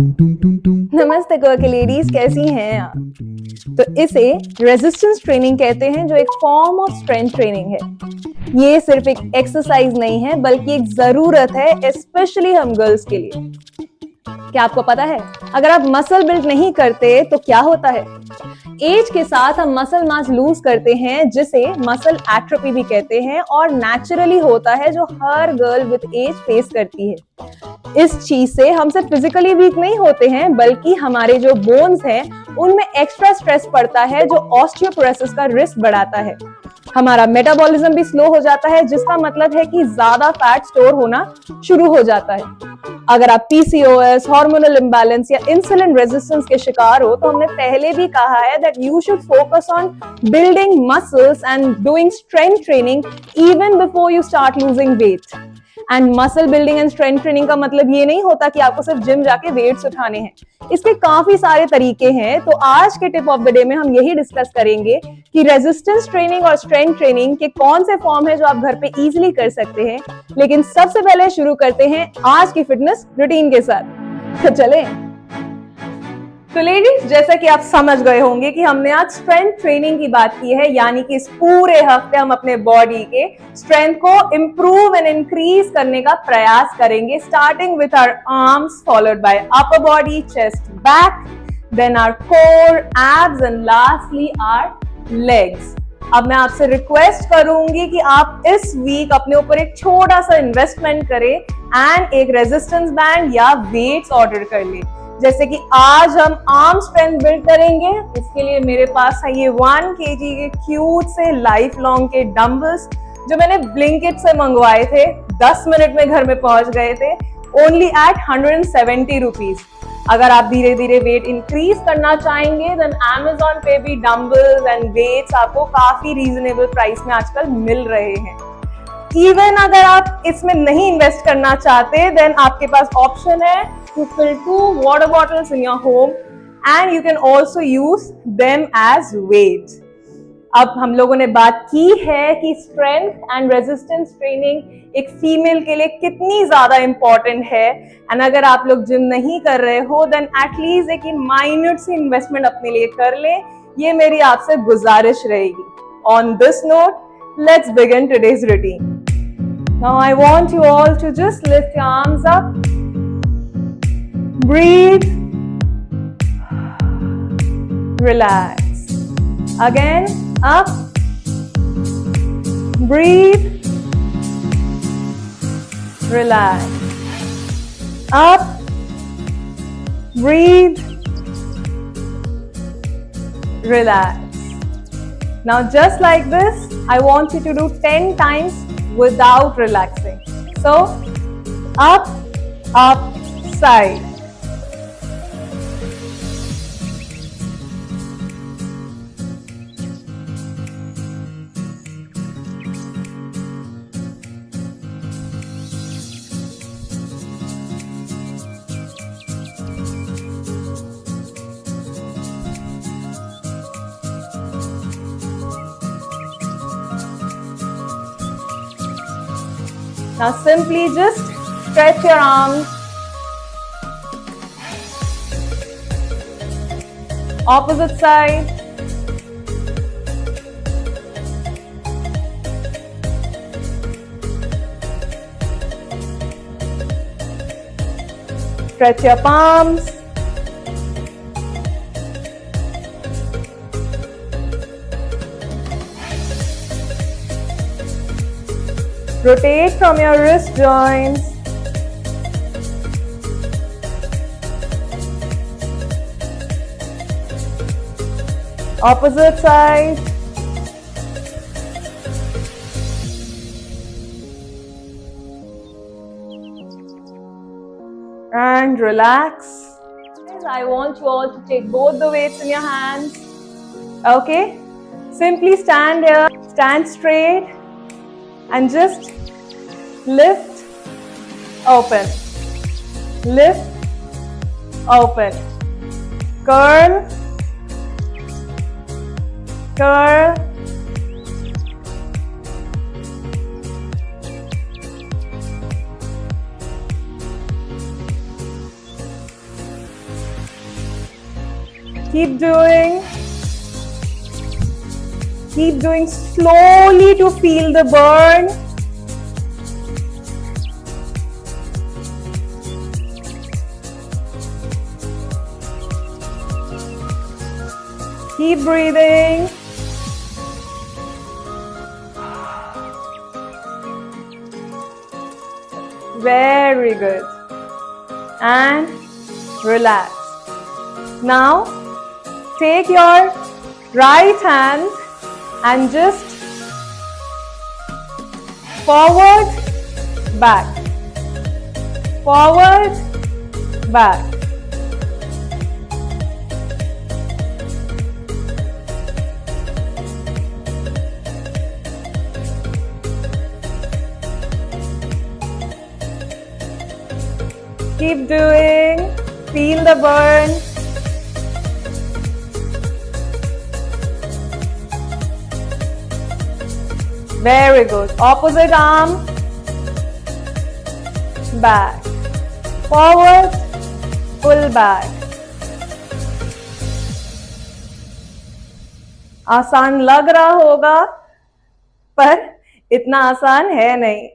नमस्ते गोवा लेडीज, कैसी हैं आप? तो इसे रेजिस्टेंस ट्रेनिंग कहते हैं, जो एक फॉर्म ऑफ स्ट्रेंथ ट्रेनिंग है। ये सिर्फ एक एक्सरसाइज नहीं है, बल्कि एक जरूरत है, स्पेशली हम गर्ल्स के लिए। क्या आपको पता है, अगर आप मसल बिल्ड नहीं करते तो क्या होता है? एज के साथ हम मसल मास लूज करते हैं, जिसे मसल एट्रोफी भी कहते हैं, और नेचुरली होता है, जो हर गर्ल विद एज फेस करती है। इस चीज से हम सिर्फ फिजिकली वीक नहीं होते हैं, बल्कि हमारे जो बोन्स हैं उनमें एक्स्ट्रा स्ट्रेस पड़ता है, जो ऑस्टियोपोरोसिस का रिस्क बढ़ाता है। हमारा मेटाबॉलिज्म भी स्लो हो जाता है, जिसका मतलब है कि ज्यादा फैट स्टोर होना शुरू हो जाता है। अगर आप पीसीओएस, हार्मोनल इम्बैलेंस या इंसुलिन रेजिस्टेंस के शिकार हो, तो हमने पहले भी कहा है that you should focus on building muscles and doing strength training even before you start losing weight. And muscle building and strength training का मतलब ये नहीं होता कि आपको सिर्फ जिम जाके वेट्स उठाने हैं। इसके काफी सारे तरीके हैं। तो आज के टिप ऑफ द डे में हम यही डिस्कस करेंगे कि रेजिस्टेंस ट्रेनिंग और स्ट्रेंथ ट्रेनिंग के कौन से फॉर्म है जो आप घर पे इजीली कर सकते हैं। लेकिन सबसे पहले शुरू करते हैं आज की फिटनेस रूटीन के साथ। तो चले। तो लेडीज, जैसा कि आप समझ गए होंगे कि हमने आज स्ट्रेंथ ट्रेनिंग की बात की है, यानी कि इस पूरे हफ्ते हम अपने बॉडी के स्ट्रेंथ को इंप्रूव एंड इंक्रीज करने का प्रयास करेंगे, starting with our arms, followed by upper body, chest, back, then our core, abs and lastly our legs. अब मैं आपसे रिक्वेस्ट करूंगी कि आप इस वीक अपने ऊपर एक छोटा सा इन्वेस्टमेंट करें एंड एक रेजिस्टेंस बैंड या वेट्स ऑर्डर कर लें। जैसे कि आज हम आर्म स्ट्रेंथ बिल्ड करेंगे, इसके लिए मेरे पास है ये 1 kg के क्यूट से लाइफ लॉन्ग के डंबल्स, जो मैंने ब्लिंकिट से मंगवाए थे। 10 मिनट में घर में पहुंच गए थे, ओनली एट 170 रुपीज। अगर आप धीरे धीरे वेट इंक्रीज करना चाहेंगे, देन Amazon पे भी डंबल्स एंड वेट्स आपको काफी रीजनेबल प्राइस में आजकल मिल रहे हैं। इवन अगर आप इसमें नहीं इन्वेस्ट करना चाहते, देन आपके पास ऑप्शन है to fill 2 water bottles in your home and you can also use them as weights. अब हम लोगों ने बात की है कि स्ट्रेंथ एंड रेजिस्टेंस ट्रेनिंग एक फीमेल के लिए कितनी ज्यादा इंपॉर्टेंट है। एंड अगर आप लोग जिम नहीं कर रहे हो, देन एटलीस्ट एक माइन्यूट सी इन्वेस्टमेंट अपने लिए कर लें, ये मेरी आपसे गुजारिश रहेगी। On this note, let's begin today's routine. Now I want you all to just lift your arms up. Breathe. Relax. Again, up. Breathe. Relax. Up. Breathe. Relax. Now just like this, I want you to do 10 times without relaxing. So, up, up, side. Now simply just stretch your arms. Opposite side. Stretch your palms. Rotate from your wrist joints. Opposite side. And relax. I want you all to take both the weights in your hands. Okay? Simply stand here, stand straight. And just lift, open, lift, open, curl, curl, Keep doing. Keep doing slowly to feel the burn. Keep breathing. Very good. And relax. Now, take your right hand and just forward, back, forward, back. Keep doing, feel the burn. Very good. Opposite arm, back, forward, pull back. आसान लग रहा होगा, पर इतना आसान है नहीं.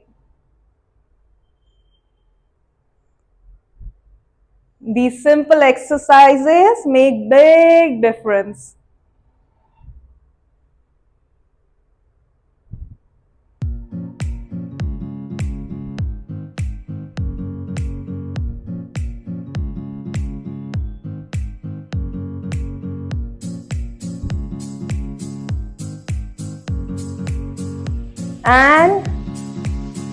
These simple exercises make big difference. And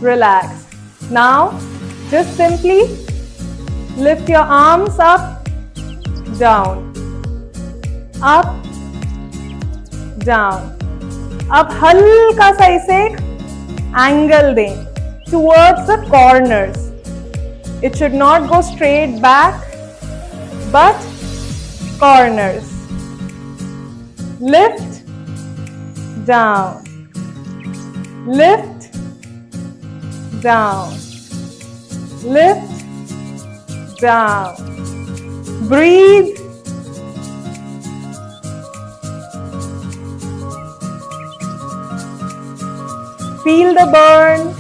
relax. Now, just simply lift your arms up, down, up, down. अब हल्का सा इसे एंगल दें towards the corners. It should not go straight back, but corners. Lift, down, lift, down, lift, down. Breathe. Feel the burn.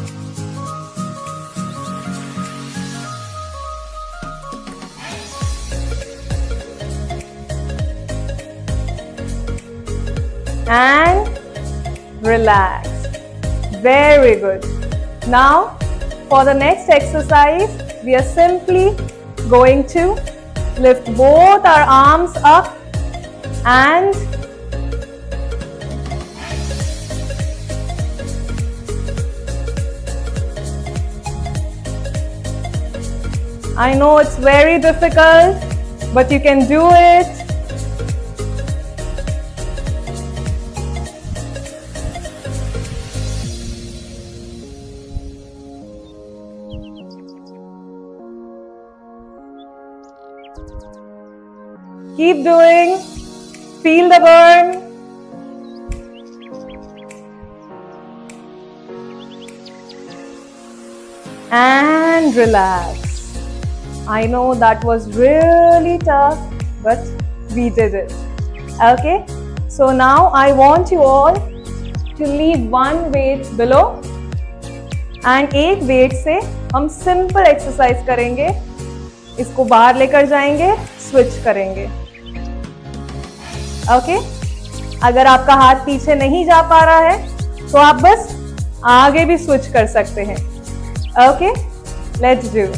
And relax. Very good. Now, for the next exercise, we are simply going to lift both our arms up and I know it's very difficult, but you can do it. Keep doing. Feel the burn. And relax. I know that was really tough, but we did it. Okay? So now I want you all to leave one weight below. And एक weight से हम simple exercise करेंगे. इसको बाहर लेकर जाएंगे, switch करेंगे. Okay? अगर आपका हाथ पीछे नहीं जा पा रहा है, तो आप बस आगे भी switch कर सकते हैं. Okay? Let's do.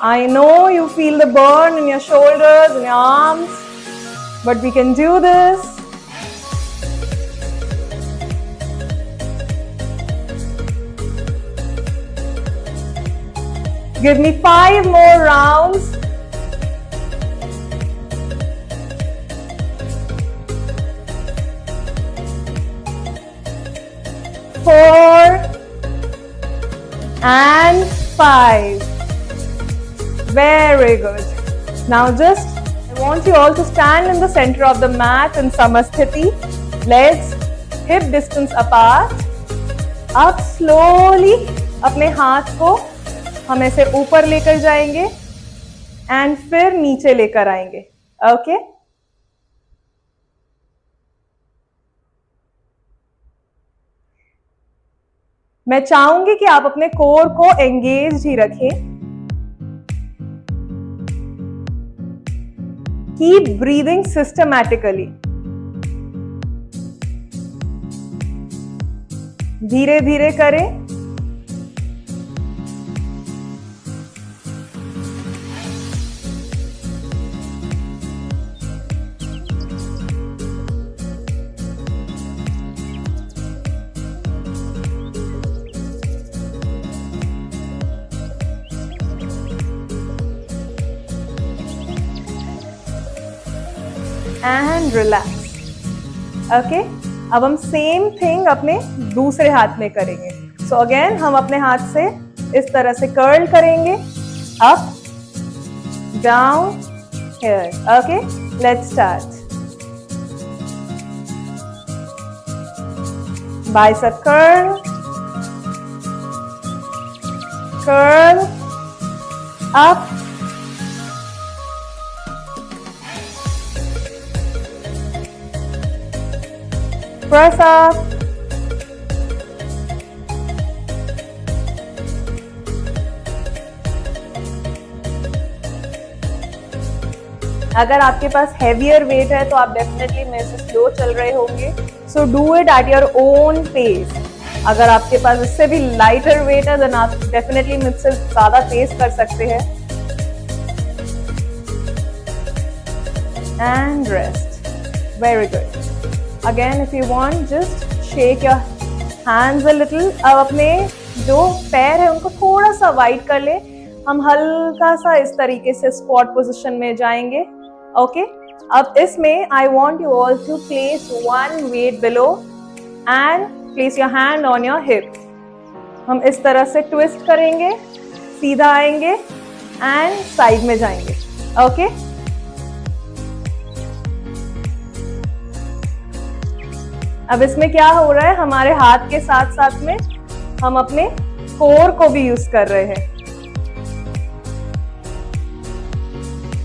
I know you feel the burn in your shoulders and your arms, but we can do this. Give me 5 more rounds. Four and 5. Very good. Now just I want you all to stand in the center of the mat in Samasthiti. Legs hip distance apart. अब slowly अपने हाथ को हम ऐसे ऊपर लेकर जाएंगे and फिर नीचे लेकर आएंगे. ओके मैं चाहूंगी कि आप अपने कोर को एंगेज ही रखें. Keep breathing systematically. धीरे धीरे करें. And relax. ओके अब हम सेम थिंग अपने दूसरे हाथ में करेंगे. सो अगेन हम अपने हाथ से इस तरह से कर्ल करेंगे. Up down here. Okay let's start. Bicep curl curl up press up. अगर आपके पास हेवियर वेट है तो आप डेफिनेटली मेरे से स्लो चल रहे होंगे. So do it at your own pace. अगर आपके पास इससे भी लाइटर वेट है देन आप डेफिनेटली मुझसे ज्यादा तेज कर सकते हैं. And rest. Very good. Again, if you want, just shake your hands a little. अब अपने जो पैर है उनको थोड़ा सा वाइड कर ले. हम हल्का सा इस तरीके से स्क्वाट पोजीशन में जाएंगे. ओके अब इसमें I want you all to place one weight below and place your hand on your hip. हम इस तरह से ट्विस्ट करेंगे, सीधा आएंगे एंड साइड में जाएंगे. ओके अब इसमें क्या हो रहा है, हमारे हाथ के साथ साथ में हम अपने कोर को भी यूज कर रहे हैं.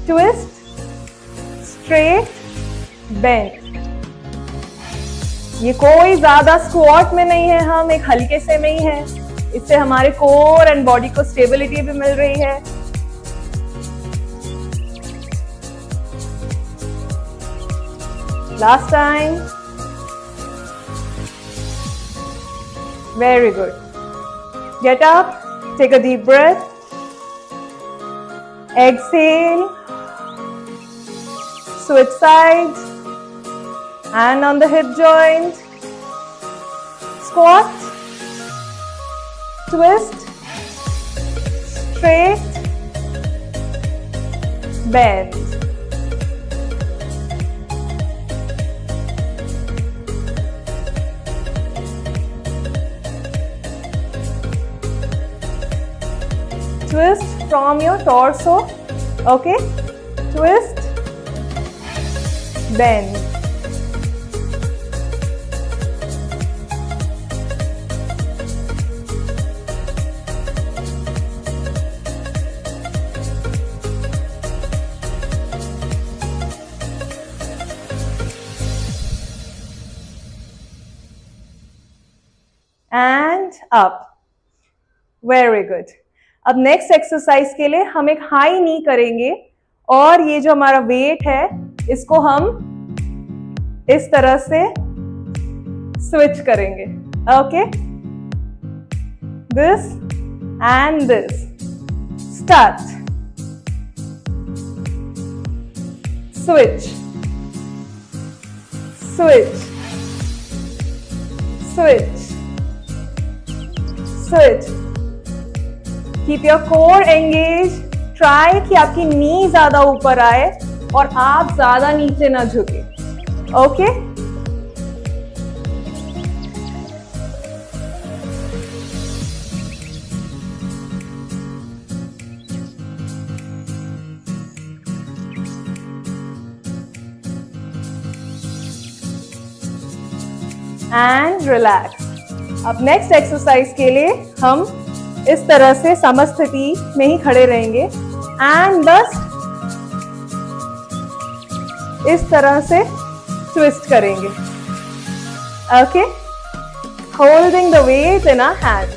Twist straight bend. ये कोई ज्यादा स्क्वाट में नहीं है, हम एक हल्के से में ही है. इससे हमारे कोर एंड बॉडी को स्टेबिलिटी भी मिल रही है. Last time. Very good. Get up, take a deep breath. Exhale. Switch sides. Hand on the hip joint. Squat. Twist. Straight. Bend. Twist from your torso. Okay, twist, bend. And up. Very good. अब next exercise के लिए हम एक high नी करेंगे और ये जो हमारा वेट है इसको हम इस तरह से स्विच करेंगे. Okay this and this. Start. Switch switch switch switch. Keep your core engaged. Try कि आपकी नी ज्यादा ऊपर आए और आप ज्यादा नीचे ना झुके. Okay and relax. अब नेक्स्ट एक्सरसाइज के लिए हम इस तरह से समस्थिति में ही खड़े रहेंगे एंड बस इस तरह से ट्विस्ट करेंगे। Okay, holding the weight in our hands.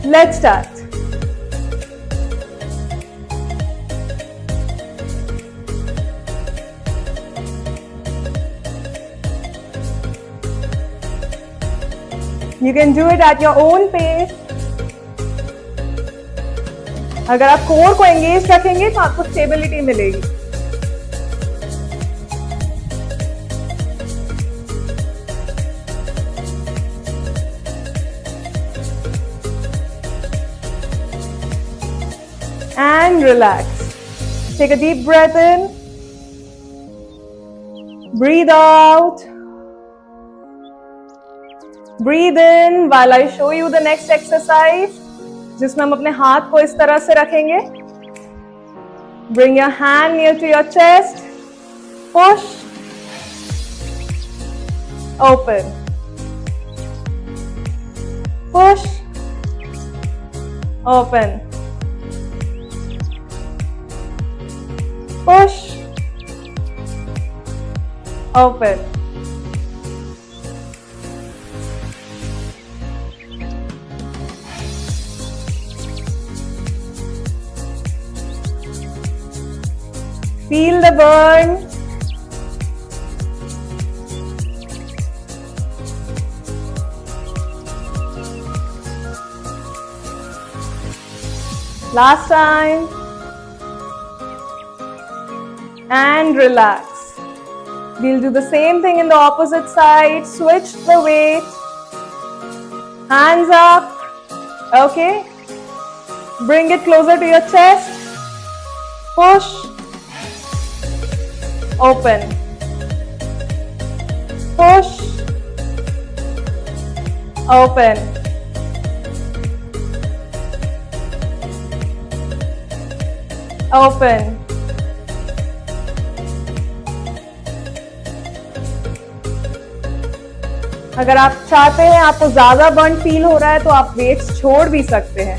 Let's start. You can do it at your own pace. अगर आप कोर को एंगेज रखेंगे तो आपको स्टेबिलिटी मिलेगी। And relax. Take a deep breath in. Breathe out. Breathe in while I show you the next exercise, जिसमें हम अपने हाथ को इस तरह से रखेंगे। Bring your hand near to your chest. Push. Open. Push. Open. Push. Open. Feel the burn. Last time. And relax. We'll do the same thing in the opposite side. Switch the weight. Hands up. Okay. Bring it closer to your chest. Push. Open. Push. Open. Open. अगर आप चाहते हैं आपको ज्यादा burn feel हो रहा है तो आप वेट्स छोड़ भी सकते हैं।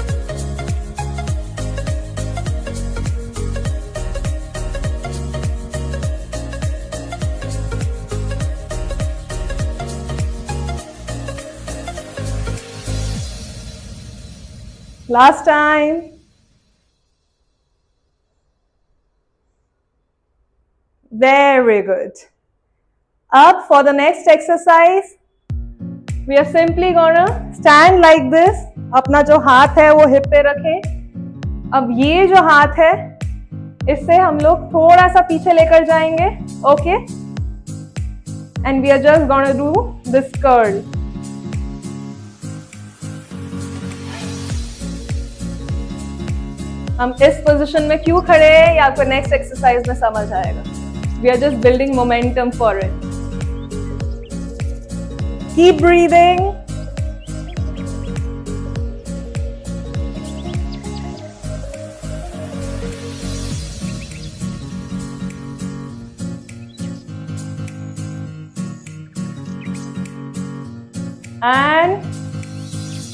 Last time. Very good. Up for the next exercise. We are simply gonna stand like this. अपना जो हाथ है वो हिप पे रखें। अब ये जो हाथ है इससे हम लोग थोड़ा सा पीछे लेकर जाएंगे। Okay, and we are just gonna do this curl. हम इस पोजीशन में क्यों खड़े हैं या आपको नेक्स्ट एक्सरसाइज में समझ आएगा। We are just building momentum for it. Keep breathing. And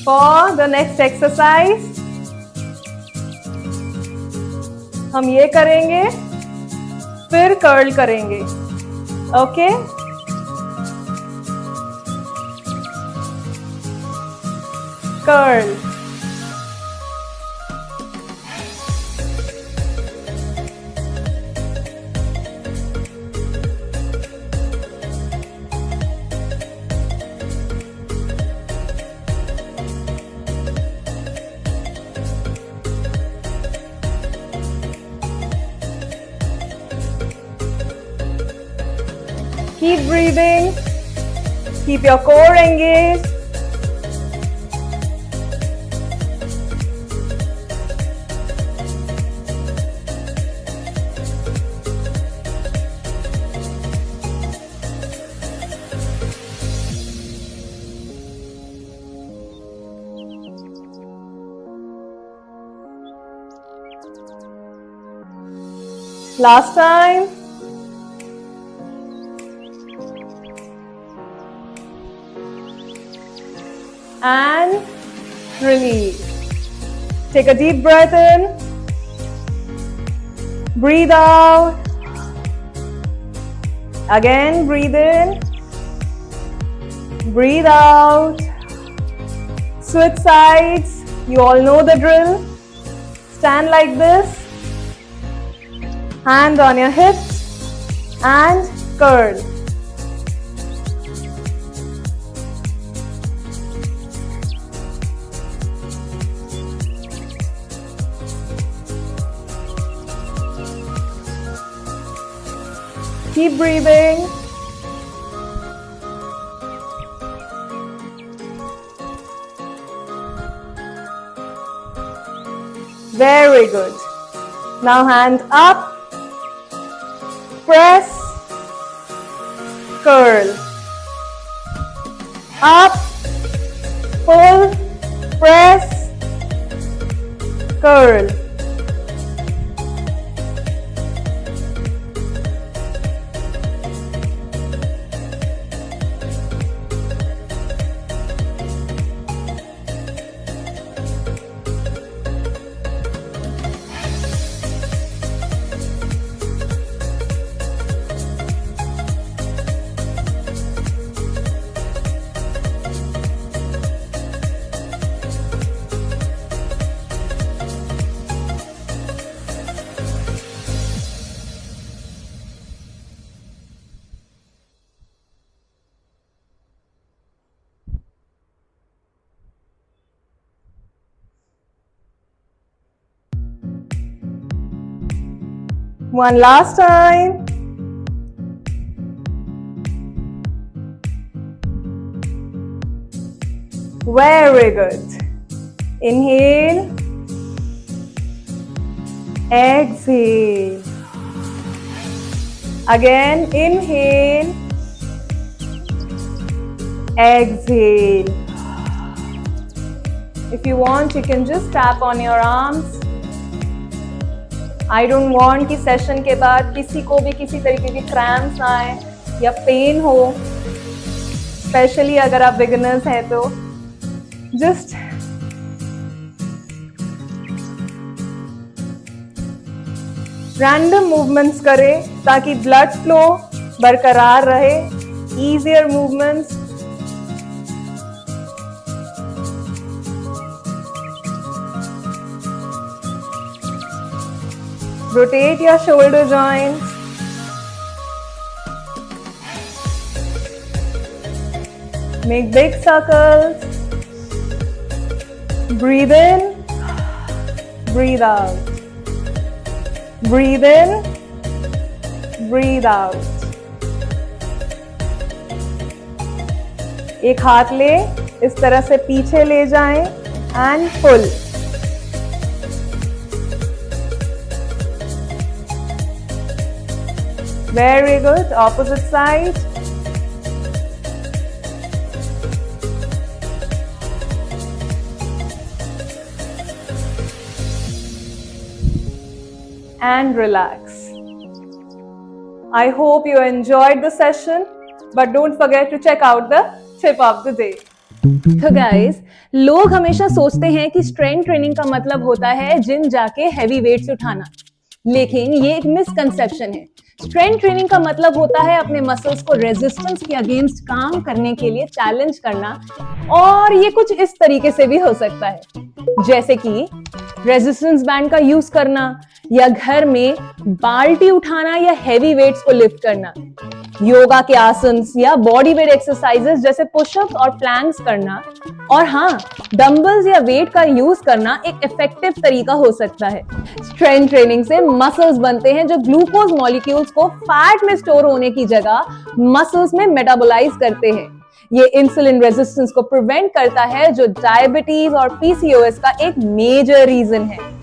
for the next exercise हम ये करेंगे फिर कर्ल करेंगे। Okay, curl, keep breathing, keep your core engaged. Last time. and release. Take a deep breath in. Breathe out. Again, breathe in. Breathe out. Switch sides. You all know the drill. Stand like this. Hand on your hips and curl. Keep breathing. Very good. Now hand up. Press. Curl. Up. Pull. Press. Curl. One last time. Very good. Inhale. Exhale. Again, inhale. Exhale. If you want, you can just tap on your arms. I don't want कि session के बाद किसी को भी किसी तरीके की cramps आए या पेन हो, स्पेशली अगर आप बिगिनर्स हैं तो जस्ट रैंडम मूवमेंट्स करें ताकि ब्लड फ्लो बरकरार रहे. Easier movements. Rotate your shoulder joints. Make big circles. Breathe in. Breathe out. Breathe in. Breathe out. एक हाथ ले, इस तरह से पीछे ले जाएं and pull. Very good. Opposite side. And relax. I hope you enjoyed the session, but don't forget to check out the tip of the day. तो गाइस, लोग हमेशा सोचते हैं कि स्ट्रेंथ ट्रेनिंग का मतलब होता है जिम जाके हैवी वेट्स उठाना, लेकिन ये एक मिसकंसेप्शन है. स्ट्रेंथ ट्रेनिंग का मतलब होता है अपने मसल्स को रेजिस्टेंस के अगेंस्ट काम करने के लिए चैलेंज करना, और ये कुछ इस तरीके से भी हो सकता है, जैसे कि रेजिस्टेंस बैंड का यूज करना, या घर में बाल्टी उठाना या हैवी वेट्स को लिफ्ट करना, योगा के आसन्स या बॉडी वेट एक्सरसाइजेस जैसे पुशअप्स और प्लैंक्स करना, और हाँ, डंबल्स या वेट का यूज करना एक इफेक्टिव तरीका हो सकता है. स्ट्रेंथ ट्रेनिंग से मसल्स बनते हैं जो ग्लूकोज मॉलिक्यूल्स को फैट में स्टोर होने की जगह मसल्स में मेटाबोलाइज करते हैं. ये इंसुलिन रेजिस्टेंस को प्रिवेंट करता है, जो डायबिटीज और पीसीओएस का एक मेजर रीजन है.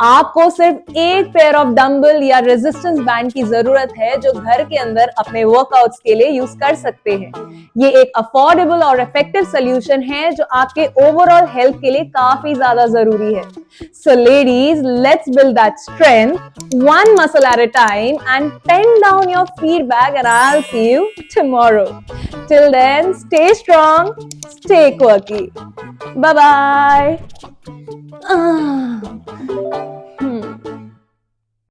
आपको सिर्फ एक पेयर ऑफ डंबल या रेजिस्टेंस बैंड की जरूरत है जो घर के अंदर अपने वर्कआउट्स के लिए यूज कर सकते हैं. ये एक अफोर्डेबल और इफेक्टिव सोल्यूशन है जो आपके ओवरऑल हेल्थ के लिए काफी ज्यादा जरूरी है. So ladies, let's build that strength one muscle at a time and pen down your feedback and I'll see you tomorrow. Till then, stay strong, stay quirky. Bye bye.